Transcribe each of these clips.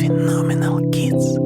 Phenomenal Kids.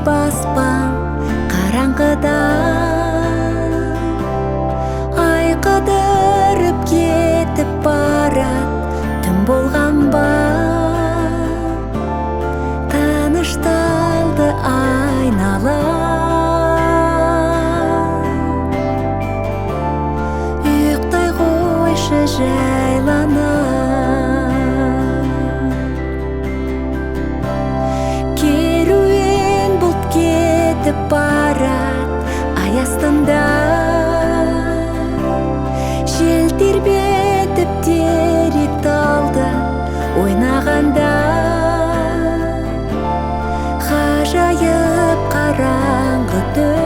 Баспан қараңғыда ай қыдырып кетіп барат түн болған ба тынышталды айнала ұйықтай қойшы жайлана барат ай астында жел тербетіп терек талды ойнағанда ғажайып қараңғы түн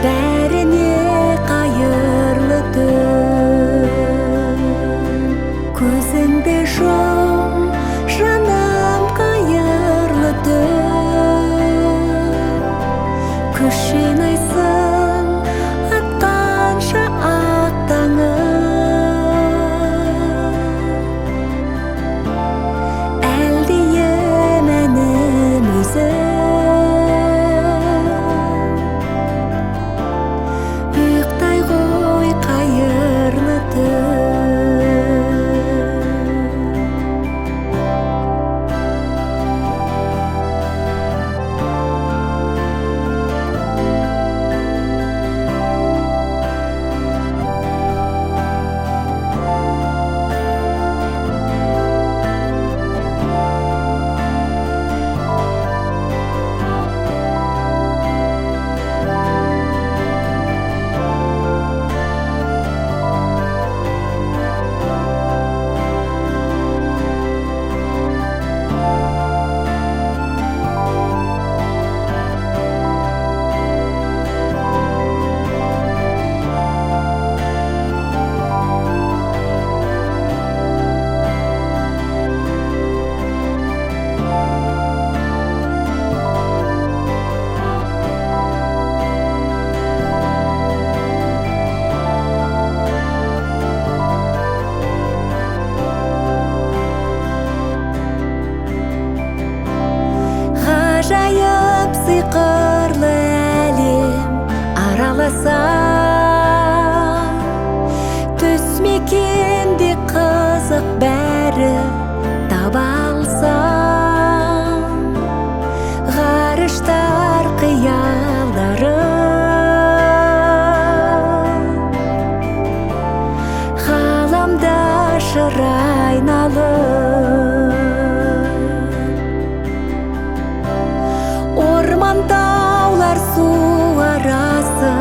бәріне қайырлы түн көзіңді жом жаным қайырлы түн күш жинайсың атқанша ақ таңым әлдейім әнім өзің ұйықтай ғой қайырлы түн ғажайып сиқырлы әлем араласа түс мекенде қызық бәрі таба алсам ғарыштар қиялдары ғаламда шыр айналып орман таулар су арасы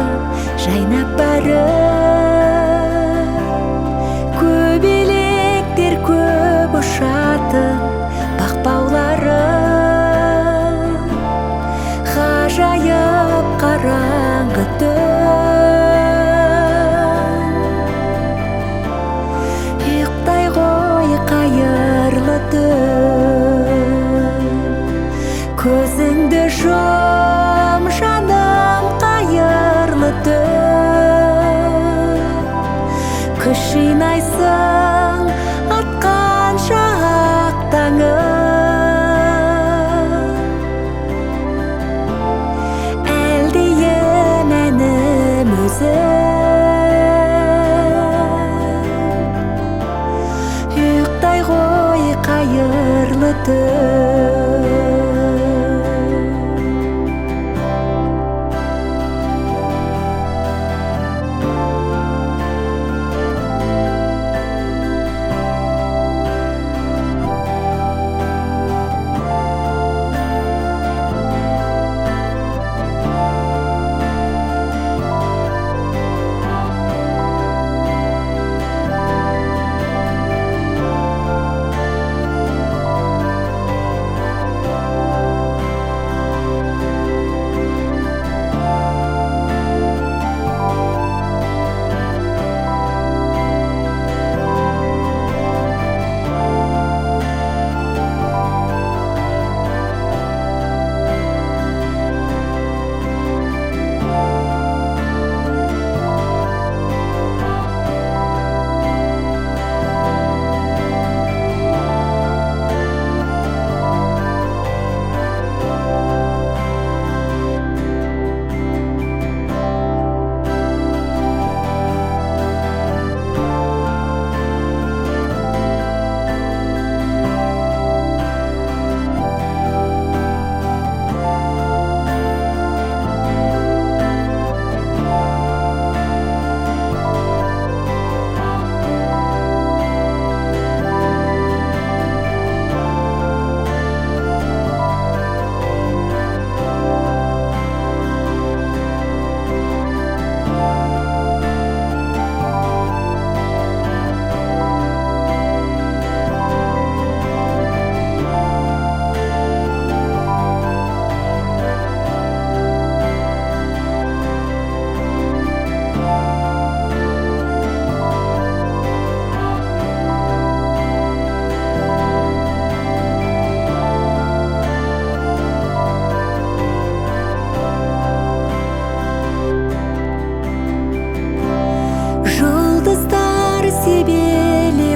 жайнап бәрі көбелектер көп ұшатын бақбаулары ғажайып қараңғы түн ұйықтай ғой қайырлы түн көзіңді жом жаным қайырлы түн күш жинайсың атқанша ақ таңым әлде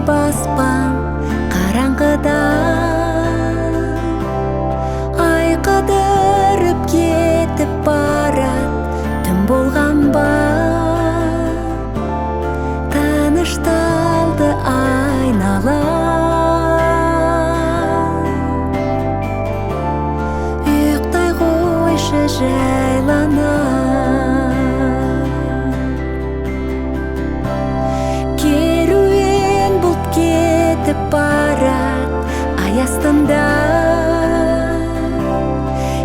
баспан қараңғыда, ай қыдырып кетіп барат, түн болған ба, тынышталды айнала. Ұйықтай қойшы жайлана, барат ай астында,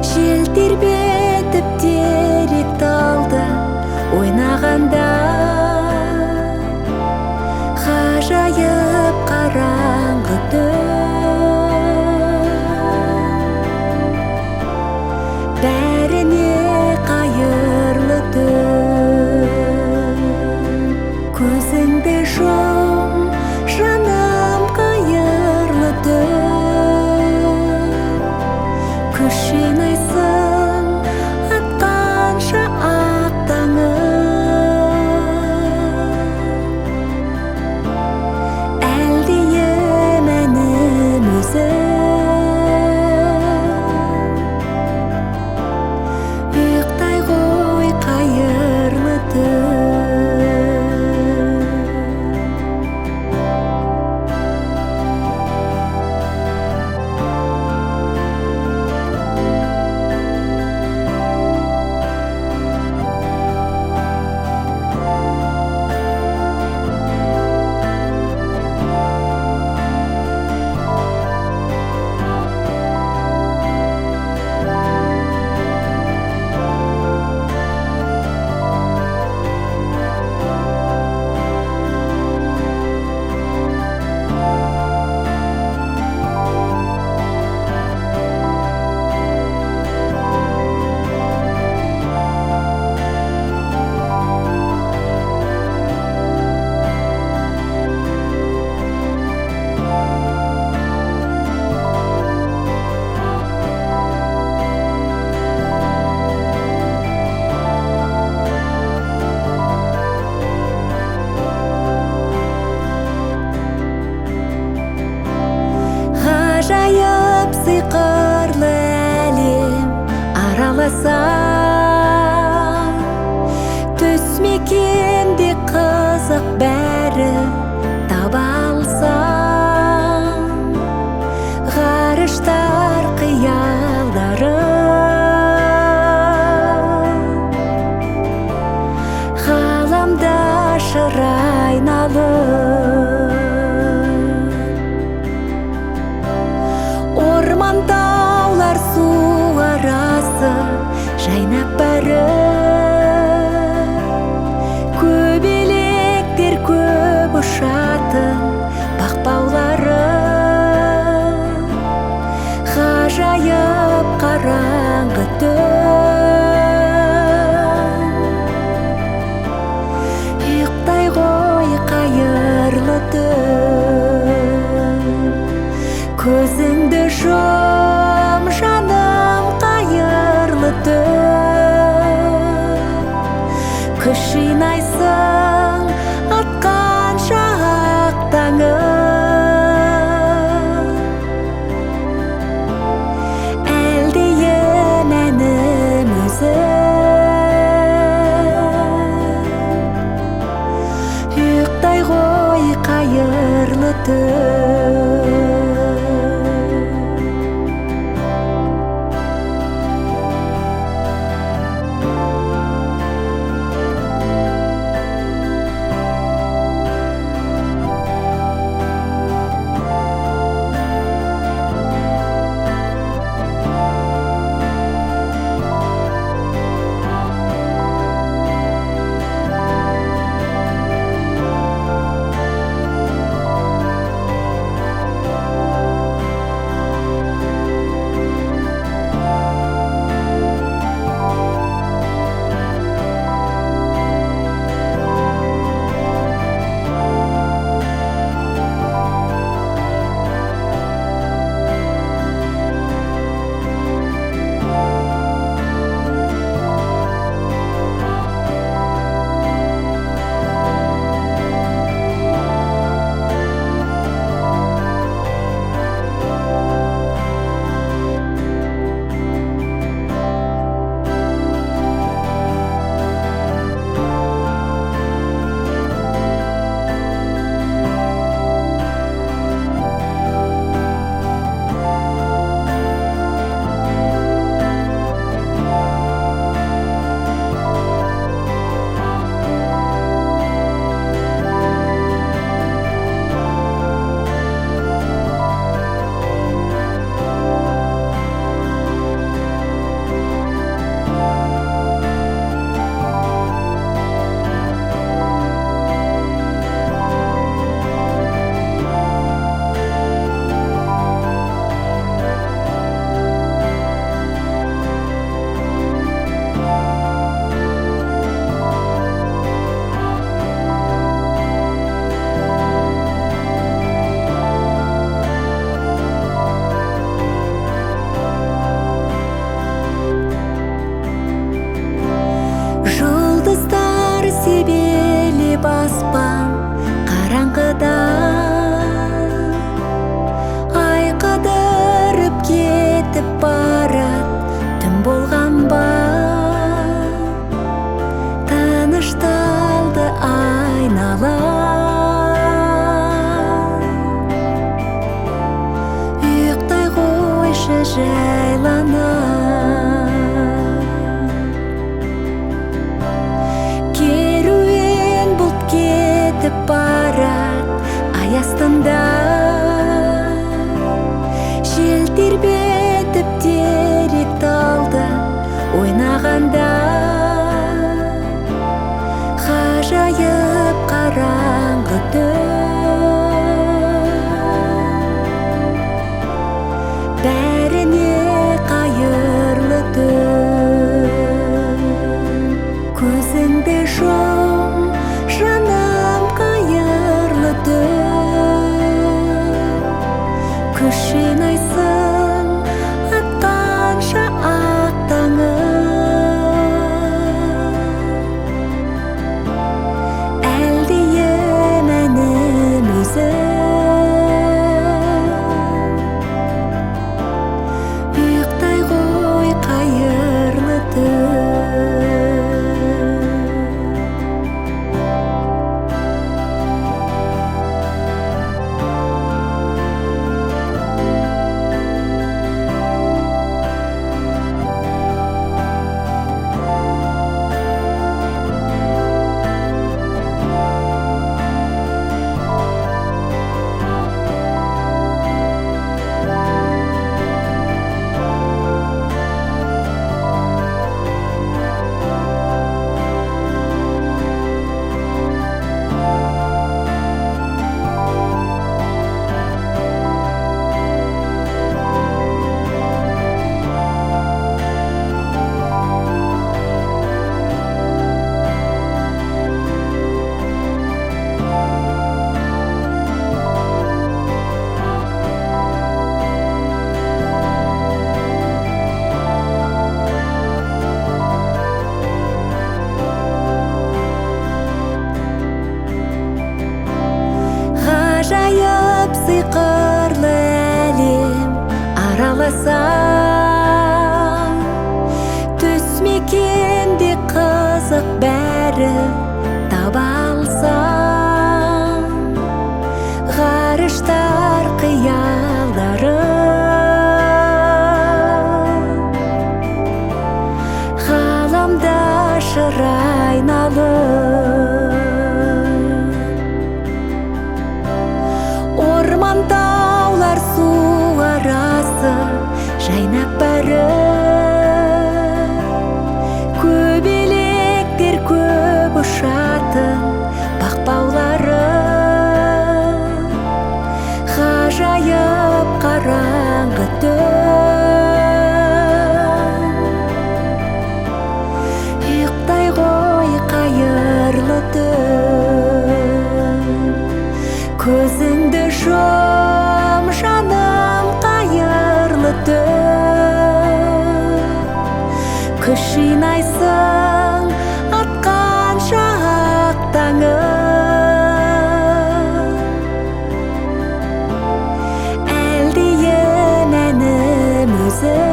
жел тербетіп терек талды ойнағанда, ғажайып қараңғы түн, бәріне қайырлы түн. Көзіңді жом, жаным, қайыр жайнап барып, көбелектер көп ұшатын бақпаулары, ғажайып қараңғы түн. Ұйықтай ғой қайырлы түн, көзіңді жұм жаным, қайырлы түн. Күш жинайсың атқанша ақ таңың, әлдейін әнім өзің. Ұйықтай ғой қайырлы түн. Аспан қараңғыда ай қыдырып кетіп барат, түн болған ба? Тынышталды айнала, ұйықтай қойшы жайлана. Барат ай астында, жел тербетіп терек талды ойнағанда, ғажайып қараңғы түн. Бәріне қайырлы түн, көзіңді жұм жаным, қайырлы түн. Күш жинайсың атқанша ақ таңың, әлдейін ойласаң, түс мекенде қызық бәрі таба алсаң, ғарыштар қиялдары ғаламда шыр айналып, орман таулар су арасы жайнап барып, көбелектер көп ұшатын бақбаулары, ғажайып қараңғы түн, ұйықтай ғой қайырлы түн. Көзіңді жұм жаным, қайырлы түн. Күш жинайсың атқанша ақ таңың, әлдейін әнім өзің,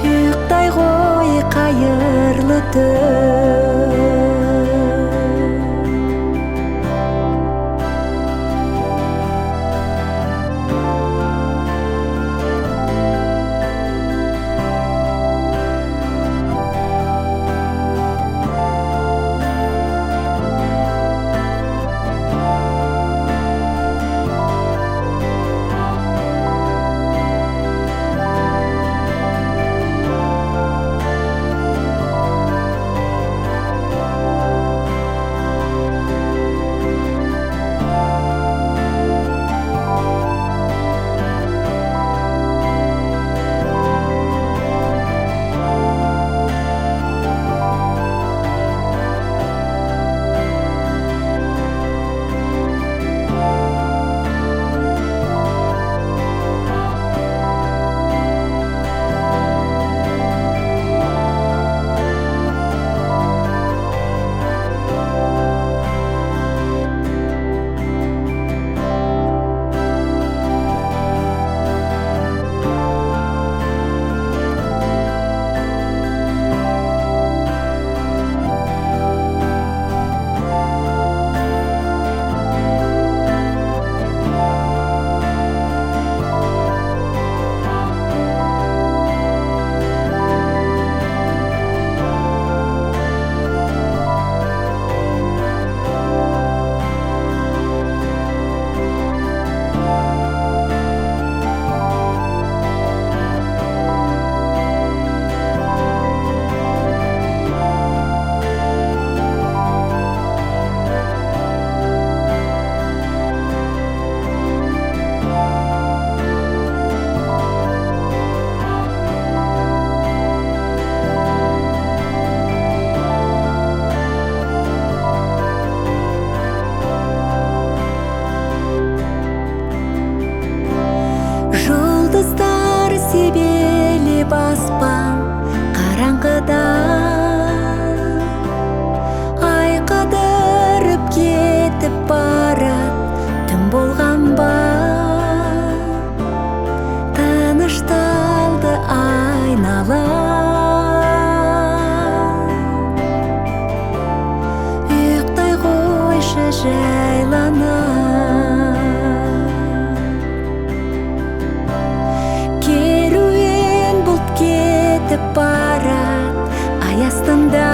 ұйықтай ғой қайырлы түн. Жұлдыздар себелеп аспан қараңғыда, ай қыдырып кетіп барат түн болған ба, тынышталды айнала, ұйықтай қойшы жайлана. Барат ай астында,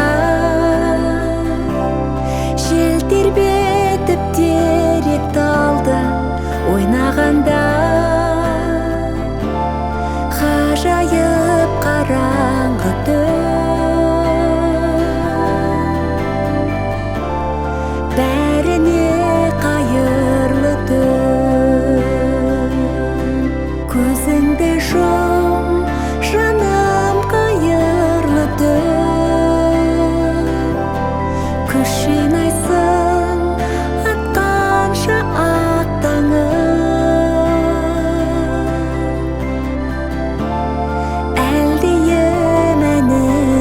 жел тербетіп терек талды ойнағанда, ғажайып қараңғы түн, бәріне қайырлы түн. Көзіңді жұм жаным, қайырлы түн. Күш жинайсың атқанша ақ таңың, әлдейім әнім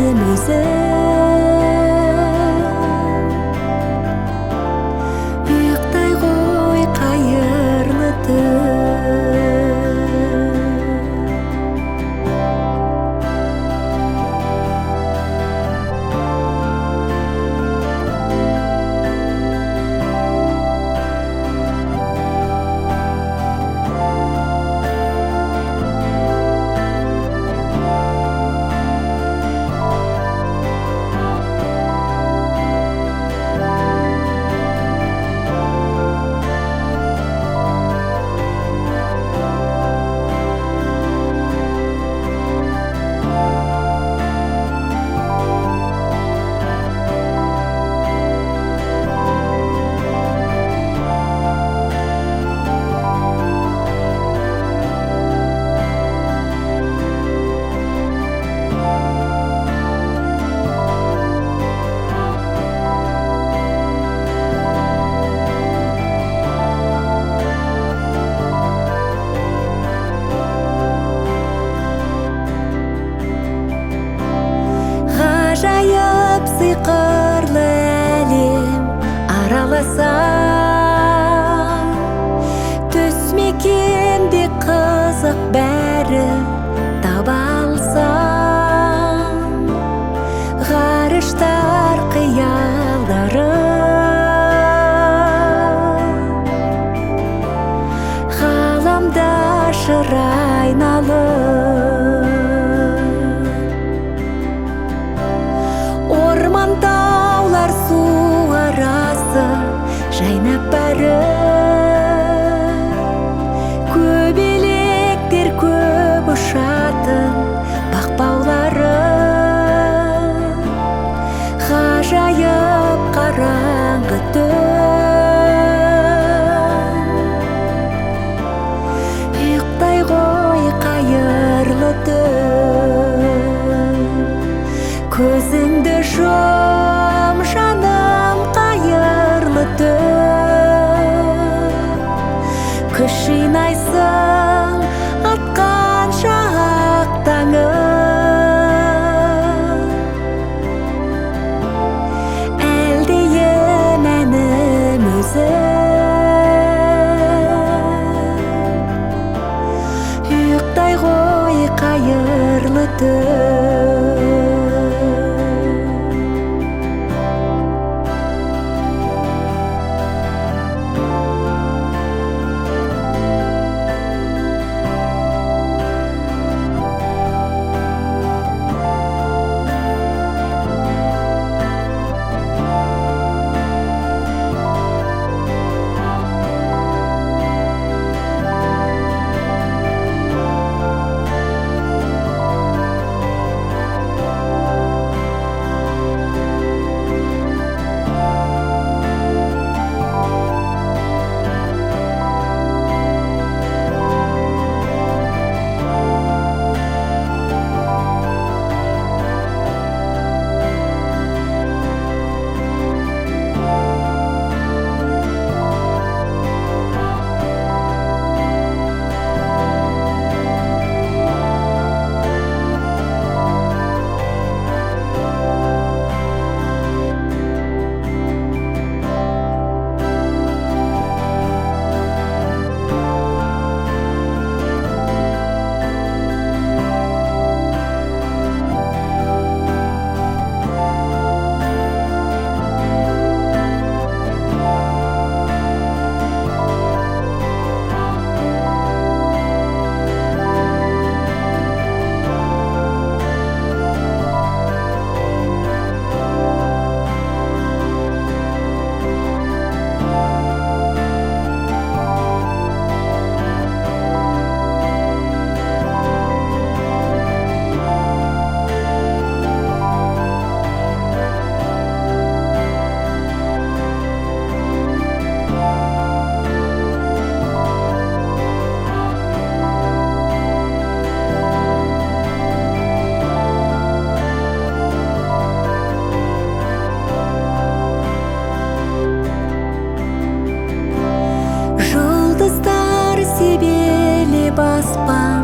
баспан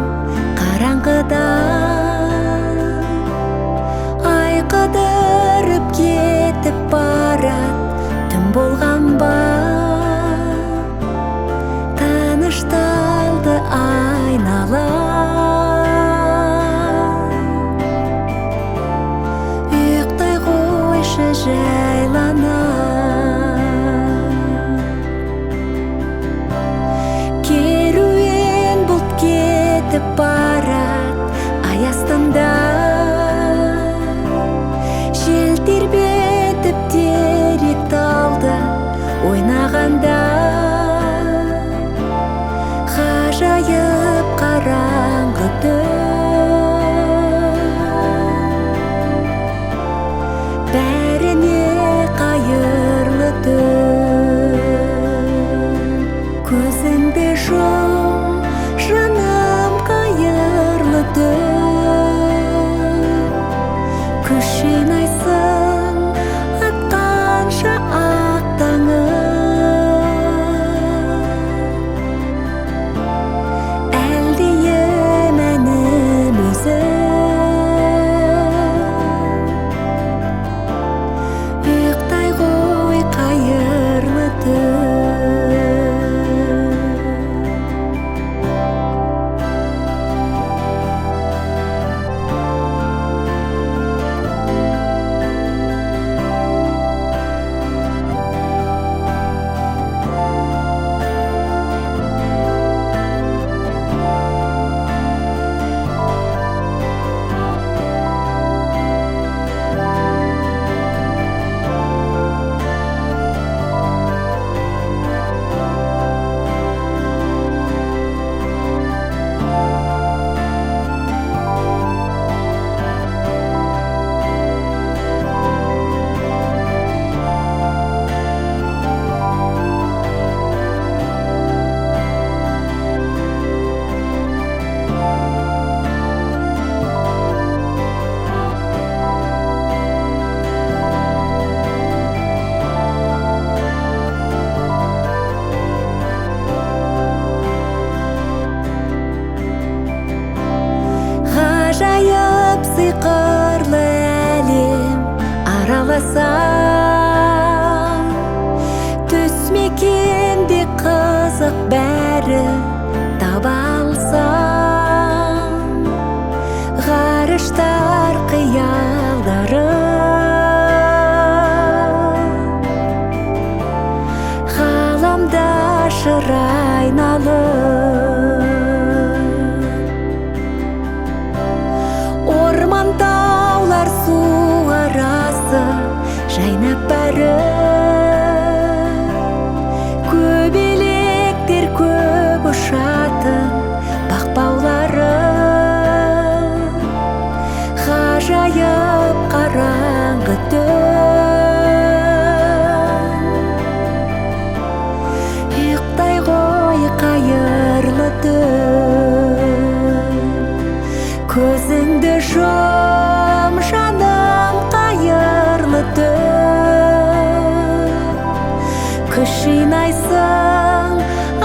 қараңғыда, ай қыдырып кетіп барат, түн болған ба, тынышталды айнала. Ұйықтай қойшы жайлана, барат ай астында, жел тербетіп терек талды ойнағанда, ғажайып қараңғы түн, бәріне қайырлы түн. Көзіңді жом, жаным, қайырлы түн. Күш жинайсың атқанша ақ таңым, әлдейім әнім өзің, ұйықтай ғой қайырлы түн. Ғажайып сиқырлы әлем араласам, түс мекенде қызық бәрі таба алсам, ғарыштар қиялдары ғаламда шыр айналып орман таулар су арасы жайнап барып көбелектер көп ұшатын бақбаулары ғажайып қараңғы түн ұйықтай ғой қайырлы түн көзіңді жұм жаным қайырлы түн күш жинайсың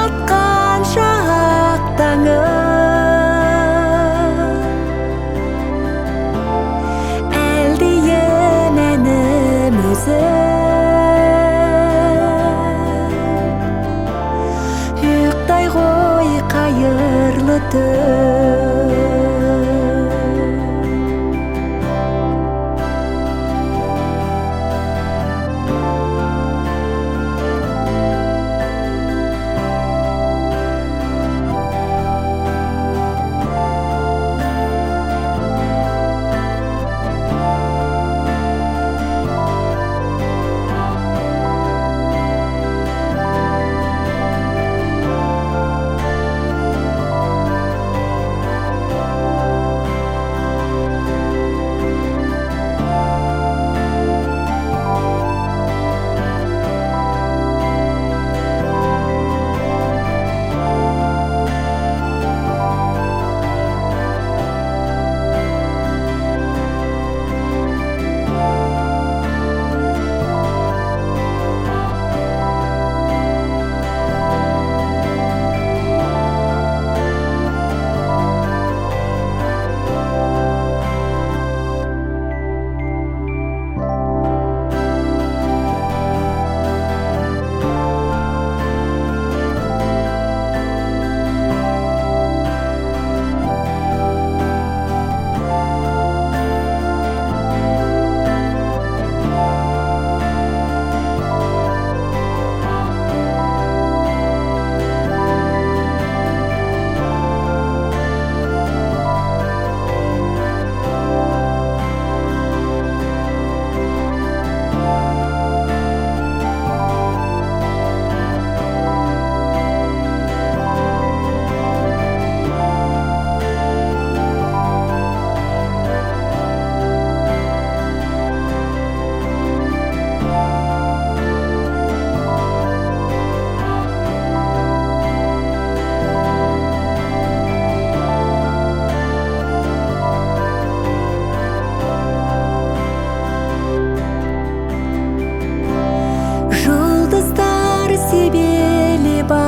атқанша ақ таңым әлде емәнім өзім ұйықтай ғой қайырлы түн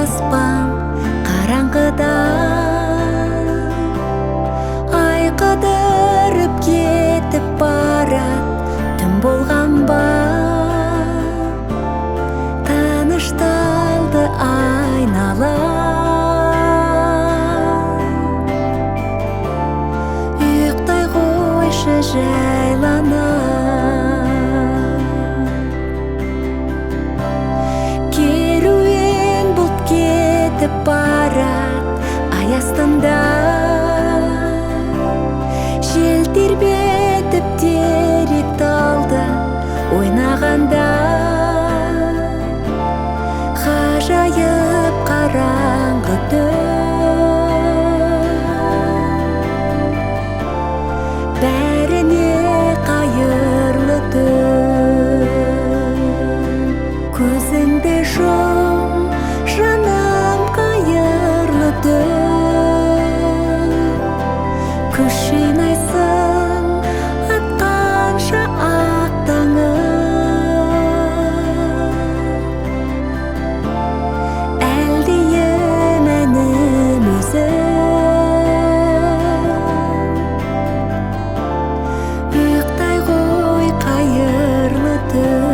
аспан қараңғыда ай қыдырып кетіп барат түн болған ба тынышталды айнала ұйықтай қойшы жайлана барат ай астында жел тербетіп терек талды ойнағанда ғажайып қараңғы түн бәріне қайырлы түн көзіңді жұм жаным қайырлы түн күш жинайсың атқанша ақ таңым әлде емәнім өзім ұйықтай ғой қайырлы түн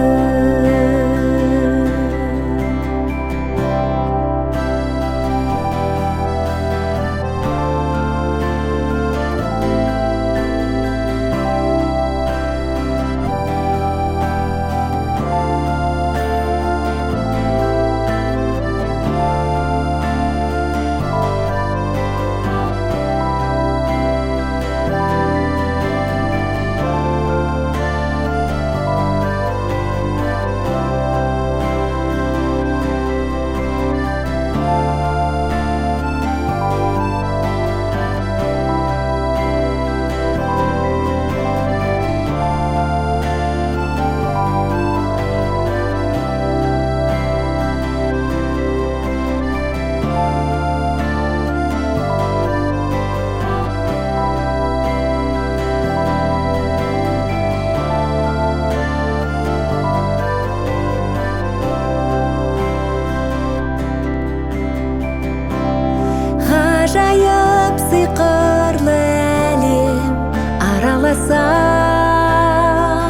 ойласам,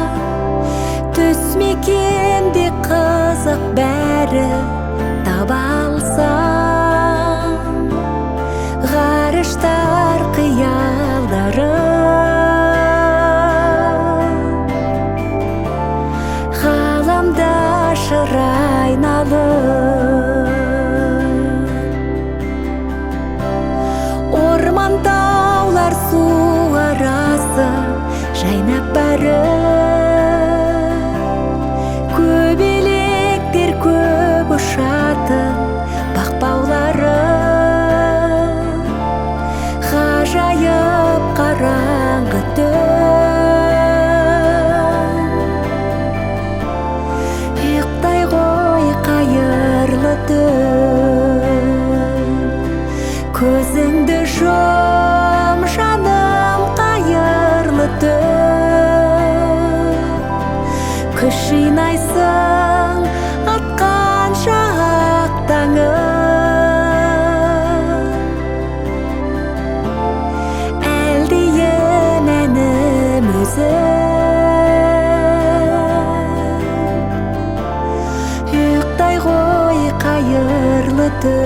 түс мекенде қызық бәрі таба алсам, ғарыштар қиялдары ғаламда шыр айналып, орман таулар су арасы жайнап барып, көбелектер көп ұшатын бақбаулары ғажайып қараңғы түн. Ұйықтай ғой қайырлы түн, көзіңді жұм жаным, қайырлы түн. Күш жинайсың атқанша ақ таңын, әлдейін әнім өзің. Ұйықтай ғой қайырлы түн.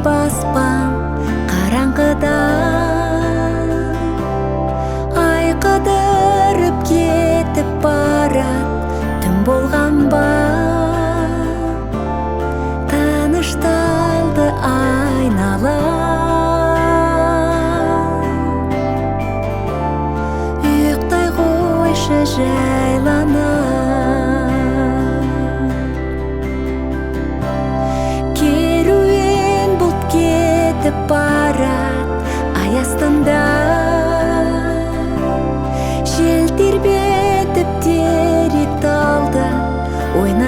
Баспам қараңғыда, ай қыдырып кетіп барат, түн болған ба, тынышталды айнала. Ұйықтай қойшы жайланып, барат ай астында, жел тербетіп терек талды ойна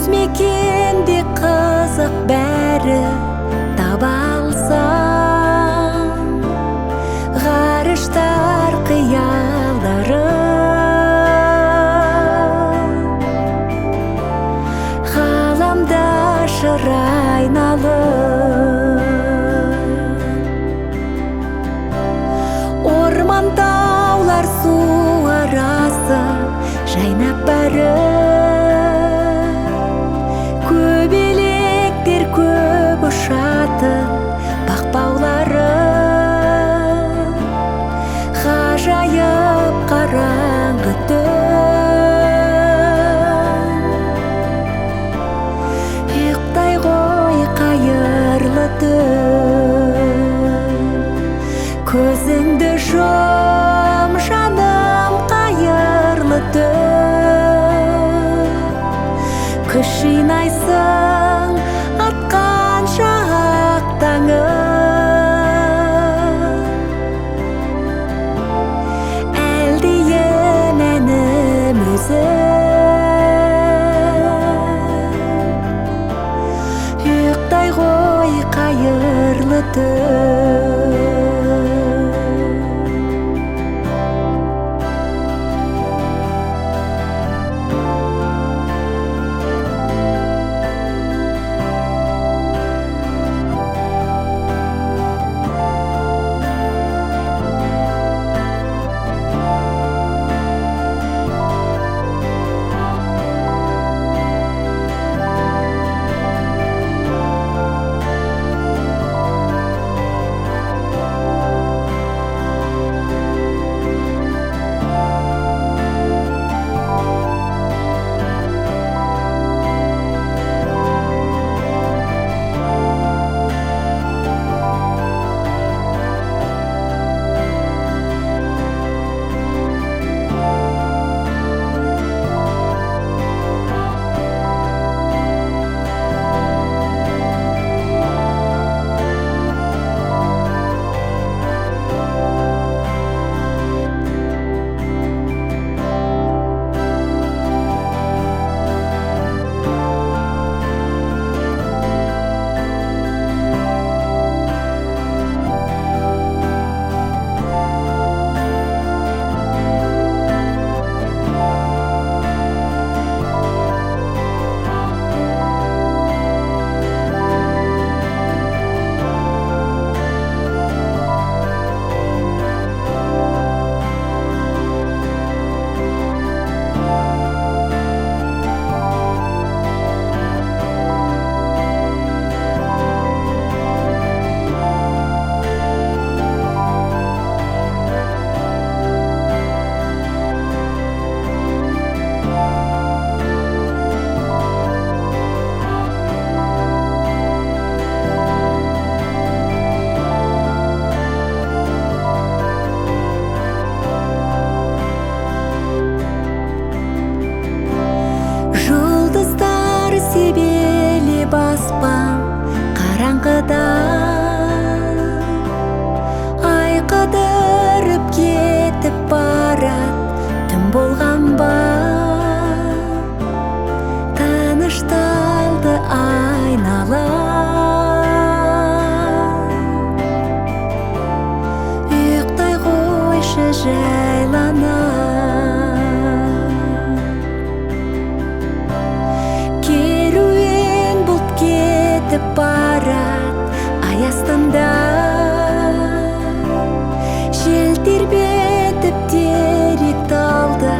мекенде қызық бәрі таба алсам, ғарыштар қиялдары ғаламда шыр айналып, орман таулар су арасы жайнап барып, көбелектер көп ұшатын бақбаулары ғажайып қараңғы түн. Ұйықтай ғой қайырлы түн, көзіңді жұм жаным қайырлы түн. Күш жинайсың атқанша ақ таңың, әлде мәнім өзің. Ұйықтай ғой қайырлы түн. Баспан қараңғыда ай қыдырып кетіп барат, түн болған ба тынышталды айнала. Ұйықтай қойшы жайлана, барат ай астында, жел тербетіп терек талды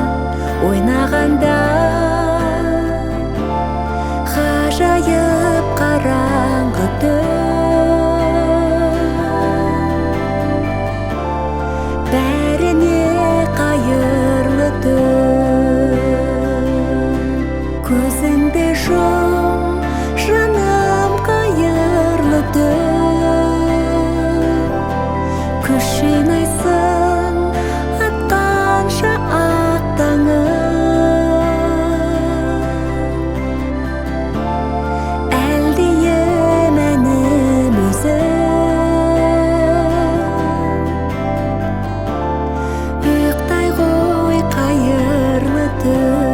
ойнағанда, ғажайып қараңғы түн. Бәріне қайырлы түн, көзіңді жұм жаным қайырлы түн. Күш жинайсың атқанша ақ таңың, әлде мәнім өзің. Ұйықтай ғой қайырлы түн.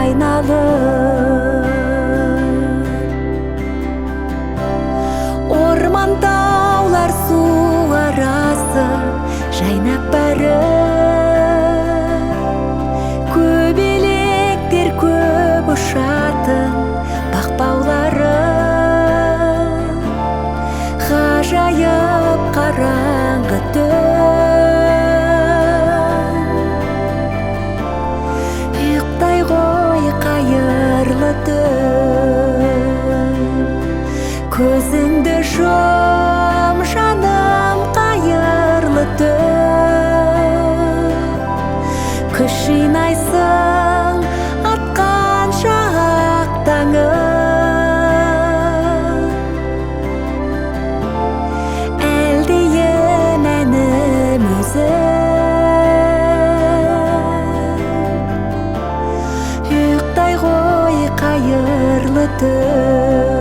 айналып. Орман таулар су арасы жайнап барып, көбелектер көп ұшатын бақбаулары, ғажайып қараңғы түн. Ұйықтай ғой қайырлы түн, көзіңді жұм жаным қайырлы түн. Күш жинайсың атқанша ақ таңың, әлде мәнім өзің. Ұйықтай ғой қайырлы түн.